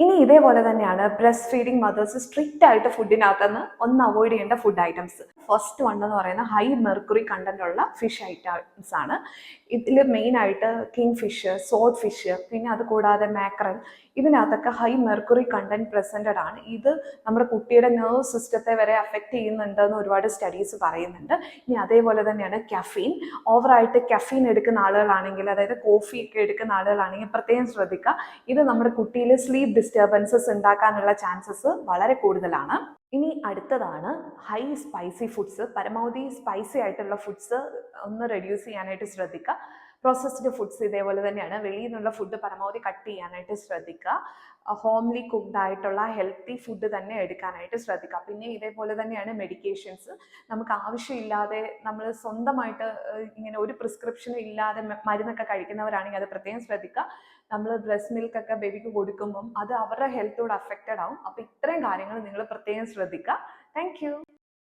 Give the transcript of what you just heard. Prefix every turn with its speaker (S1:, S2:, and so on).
S1: ഇനി ഇതേപോലെ തന്നെയാണ് ബ്രസ്റ്റ് ഫീഡിങ് മദേഴ്സ് സ്ട്രിക്റ്റ് ആയിട്ട് ഫുഡിനകത്തുനിന്ന് ഒന്ന് അവോയ്ഡ് ചെയ്യേണ്ട ഫുഡ് ഐറ്റംസ്. ഫസ്റ്റ് വൺ എന്ന് പറയുന്നത് ഹൈ മെർക്കുറി കണ്ടന്റ് ഉള്ള ഫിഷ് ഐറ്റംസ് ആണ്. ഇതിൽ മെയിൻ ആയിട്ട് കിങ് ഫിഷ്, സോഡ് ഫിഷ്, പിന്നെ അത് കൂടാതെ മാക്രൽ, ഇതിനകത്തൊക്കെ ഹൈ മെർക്കുറി കണ്ടന്റ് പ്രസന്റഡ് ആണ്. ഇത് നമ്മുടെ കുട്ടിയുടെ നെർവ് സിസ്റ്റത്തെ വരെ അഫക്റ്റ് ചെയ്യുന്നുണ്ടെന്ന് ഒരുപാട് സ്റ്റഡീസ് പറയുന്നുണ്ട്. ഇനി അതേപോലെ തന്നെയാണ് കഫീൻ. ഓവറായിട്ട് കഫീൻ എടുക്കുന്ന ആളുകളാണെങ്കിൽ, അതായത് കോഫി ഒക്കെ എടുക്കുന്ന ആളുകളാണെങ്കിൽ പ്രത്യേകം ശ്രദ്ധിക്കുക. ഇത് നമ്മുടെ കുട്ടിയിൽ സ്ലീപ്പ് ഡിസ്റ്റർബൻസസ് ഉണ്ടാക്കാനുള്ള ചാൻസസ് വളരെ കൂടുതലാണ്. ഇനി അടുത്തതാണ് ഹൈ സ്പൈസി ഫുഡ്സ്. പരമാവധി സ്പൈസി ആയിട്ടുള്ള ഫുഡ്സ് ഒന്ന് റെഡ്യൂസ് ചെയ്യാനായിട്ട് ശ്രദ്ധിക്കുക. പ്രോസസ്ഡ് ഫുഡ്സ് ഇതേപോലെ തന്നെയാണ്. വെളിയിൽ നിന്നുള്ള ഫുഡ് പരമാവധി കട്ട് ചെയ്യാനായിട്ട് ശ്രദ്ധിക്കുക. ഹോംലി കുക്ക്ഡ് ആയിട്ടുള്ള ഹെൽത്തി ഫുഡ് തന്നെ എടുക്കാനായിട്ട് ശ്രദ്ധിക്കുക. പിന്നെ ഇതേപോലെ തന്നെയാണ് മെഡിക്കേഷൻസ്. നമുക്ക് ആവശ്യമില്ലാതെ നമ്മൾ സ്വന്തമായിട്ട് ഇങ്ങനെ ഒരു പ്രിസ്ക്രിപ്ഷനും ഇല്ലാതെ മരുന്നൊക്കെ കഴിക്കുന്നവരാണെങ്കിൽ അത് പ്രത്യേകം ശ്രദ്ധിക്കുക. നമ്മൾ ബ്രസ്റ്റ് മിൽക്ക് ഒക്കെ ബേബിക്ക് കൊടുക്കുമ്പം അത് അവരുടെ ഹെൽത്തോട് അഫക്റ്റഡ് ആവും. അപ്പോൾ ഇത്രയും കാര്യങ്ങൾ നിങ്ങൾ പ്രത്യേകം ശ്രദ്ധിക്കുക. താങ്ക്